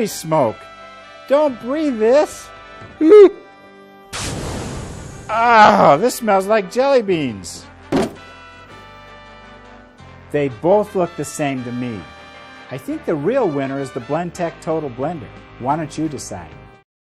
cherry smoke. Don't breathe this. Ah, this smells like jelly beans. They both look the same to me. I think the real winner is the Blendtec Total Blender. Why don't you decide?